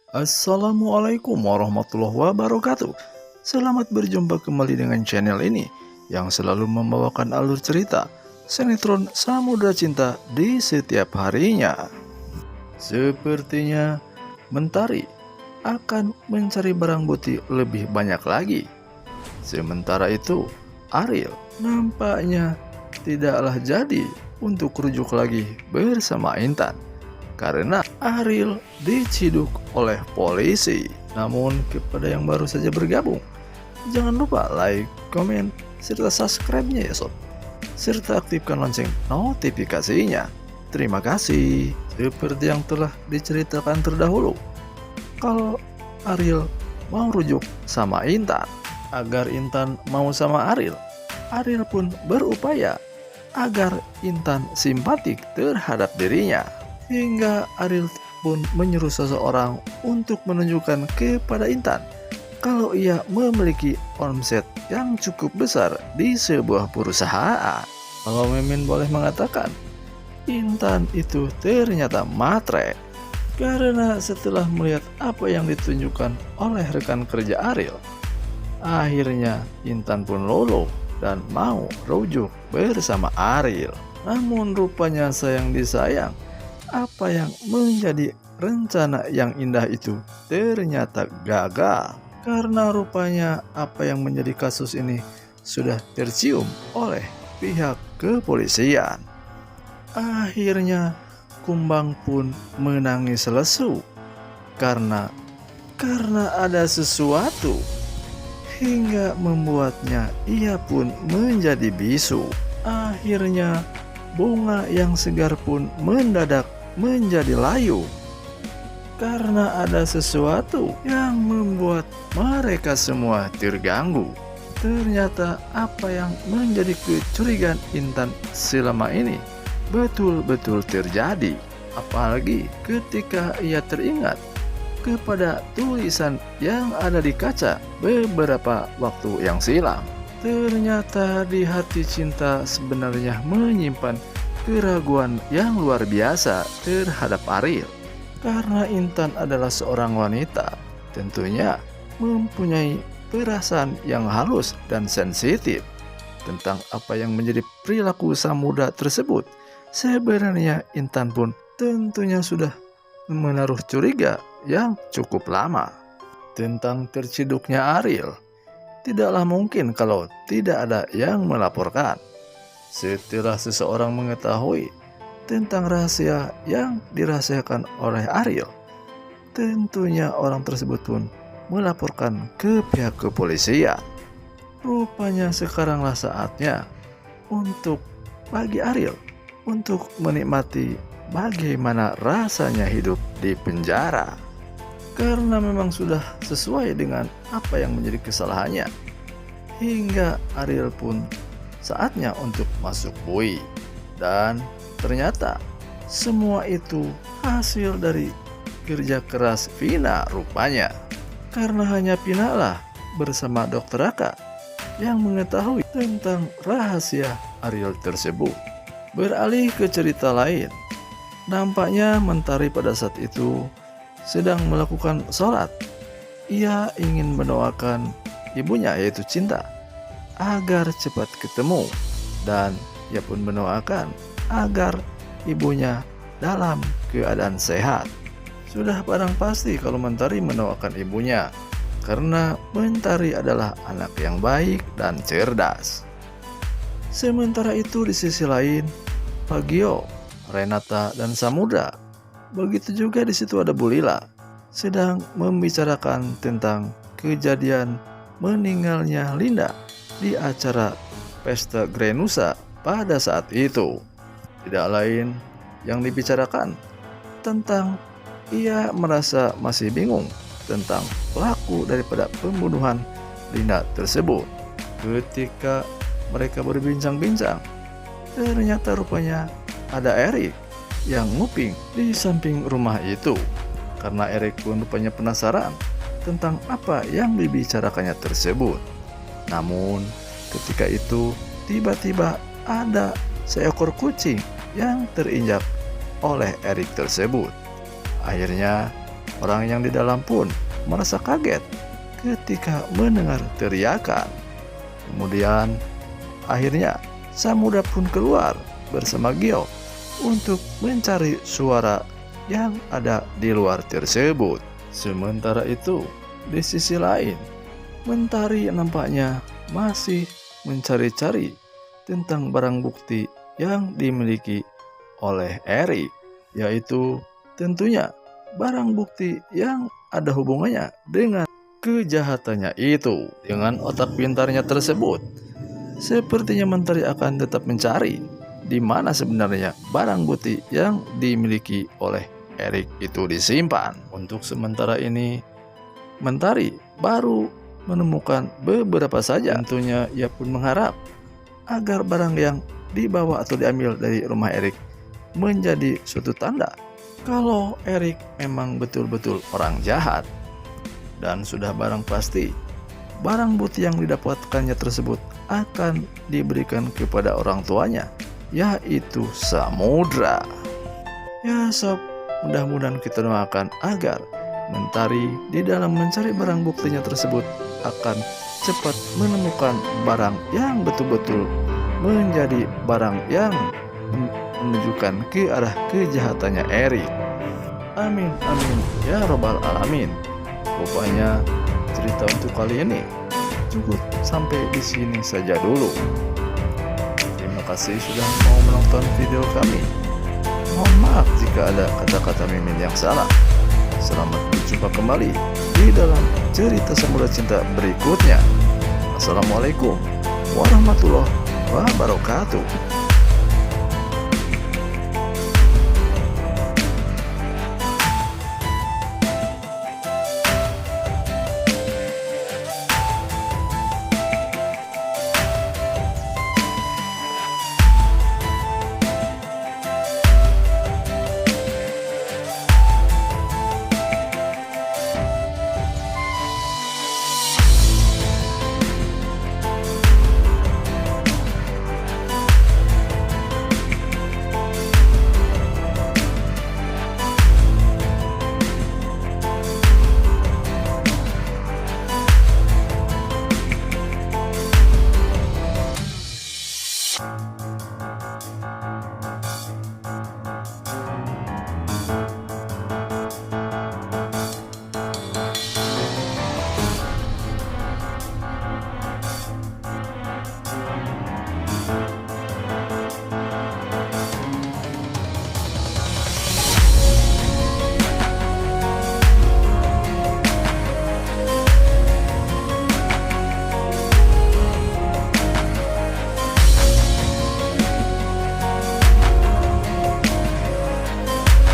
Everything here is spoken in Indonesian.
Assalamualaikum warahmatullahi wabarakatuh. Selamat berjumpa kembali dengan channel ini yang selalu membawakan alur cerita sinetron Samudra Cinta di setiap harinya. Sepertinya Mentari akan mencari barang bukti lebih banyak lagi. Sementara itu, Ariel nampaknya tidaklah jadi untuk rujuk lagi bersama Intan karena Ariel diciduk oleh polisi. Namun kepada yang baru saja bergabung, jangan lupa like, komen, serta subscribe-nya ya sob. Serta aktifkan lonceng notifikasinya. Terima kasih. Seperti yang telah diceritakan terdahulu, kalau Ariel mau rujuk sama Intan, agar Intan mau sama Ariel, Ariel pun berupaya agar Intan simpatik terhadap dirinya. Hingga Ariel pun menyuruh seseorang untuk menunjukkan kepada Intan kalau ia memiliki omset yang cukup besar di sebuah perusahaan. Kalau Mimin boleh mengatakan, Intan itu ternyata matre. Karena setelah melihat apa yang ditunjukkan oleh rekan kerja Ariel, akhirnya Intan pun luluh dan mau rujuk bersama Ariel. Namun rupanya sayang disayang, apa yang menjadi rencana yang indah itu ternyata gagal. Karena rupanya apa yang menjadi kasus ini sudah tercium oleh pihak kepolisian. Akhirnya Kumbang pun menangis lesu karena ada sesuatu hingga membuatnya ia pun menjadi bisu. Akhirnya bunga yang segar pun mendadak menjadi layu karena ada sesuatu yang membuat mereka semua terganggu. Ternyata apa yang menjadi kecurigaan Intan selama ini betul-betul terjadi. Apalagi ketika ia teringat kepada tulisan yang ada di kaca beberapa waktu yang silam. Ternyata di hati Cinta sebenarnya menyimpan keraguan yang luar biasa terhadap Ariel. Karena Intan adalah seorang wanita, tentunya mempunyai perasaan yang halus dan sensitif tentang apa yang menjadi perilaku Samudra tersebut. Sebenarnya Intan pun tentunya sudah menaruh curiga yang cukup lama tentang terciduknya Ariel. Tidaklah mungkin kalau tidak ada yang melaporkan. Setelah seseorang mengetahui tentang rahasia yang dirahasiakan oleh Ariel, tentunya orang tersebut pun melaporkan ke pihak kepolisian. Rupanya sekaranglah saatnya untuk bagi Ariel untuk menikmati bagaimana rasanya hidup di penjara. Karena memang sudah sesuai dengan apa yang menjadi kesalahannya. Hingga Ariel pun saatnya untuk masuk bui. Dan ternyata semua itu hasil dari kerja keras Vina rupanya. Karena hanya Vina lah bersama Dokter Raka yang mengetahui tentang rahasia Ariel tersebut. Beralih ke cerita lain, nampaknya Mentari pada saat itu sedang melakukan sholat. Ia ingin mendoakan ibunya yaitu Cinta agar cepat ketemu, dan ia pun mendoakan agar ibunya dalam keadaan sehat. Sudah barang pasti kalau Mentari mendoakan ibunya, karena Mentari adalah anak yang baik dan cerdas. Sementara itu di sisi lain, Pagio, Renata, dan Samudra, begitu juga di situ ada Bu Lila, sedang membicarakan tentang kejadian meninggalnya Linda di acara pesta Grenusa pada saat itu. Tidak lain yang dibicarakan tentang ia merasa masih bingung tentang pelaku daripada pembunuhan Linda tersebut. Ketika mereka berbincang-bincang, ternyata rupanya ada Erik yang nguping di samping rumah itu. Karena Erik pun rupanya penasaran tentang apa yang dibicarakannya tersebut. Namun ketika itu tiba-tiba ada seekor kucing yang terinjak oleh Erik tersebut. Akhirnya Orang yang di dalam pun merasa kaget ketika mendengar teriakan. Kemudian akhirnya Samudra pun keluar bersama Giok untuk mencari suara yang ada di luar tersebut. Sementara itu, di sisi lain, Mentari nampaknya masih mencari-cari tentang barang bukti yang dimiliki oleh Erik, yaitu tentunya barang bukti yang ada hubungannya dengan kejahatannya itu. Dengan otak pintarnya tersebut, sepertinya Mentari akan tetap mencari di mana sebenarnya barang bukti yang dimiliki oleh Erik itu disimpan. Untuk sementara ini, Mentari baru menemukan beberapa saja. Tentunya ia pun mengharap agar barang yang dibawa atau diambil dari rumah Erik menjadi suatu tanda kalau Erik memang betul-betul orang jahat. Dan sudah barang pasti, barang bukti yang didapatkannya tersebut akan diberikan kepada orang tuanya, yaitu Samudra. Ya sob, mudah-mudahan kita doakan agar Mentari di dalam mencari barang buktinya tersebut akan cepat menemukan barang yang betul-betul menjadi barang yang menunjukkan ke arah kejahatannya Erik. Amin, amin, ya robbal alamin. Rupanya cerita untuk kali ini cukup sampai di sini saja dulu. Terima kasih sudah mau menonton video kami. Mohon maaf jika ada kata-kata mimin yang salah. Selamat berjumpa kembali di dalam cerita Samudra Cinta berikutnya. Assalamualaikum warahmatullahi wabarakatuh.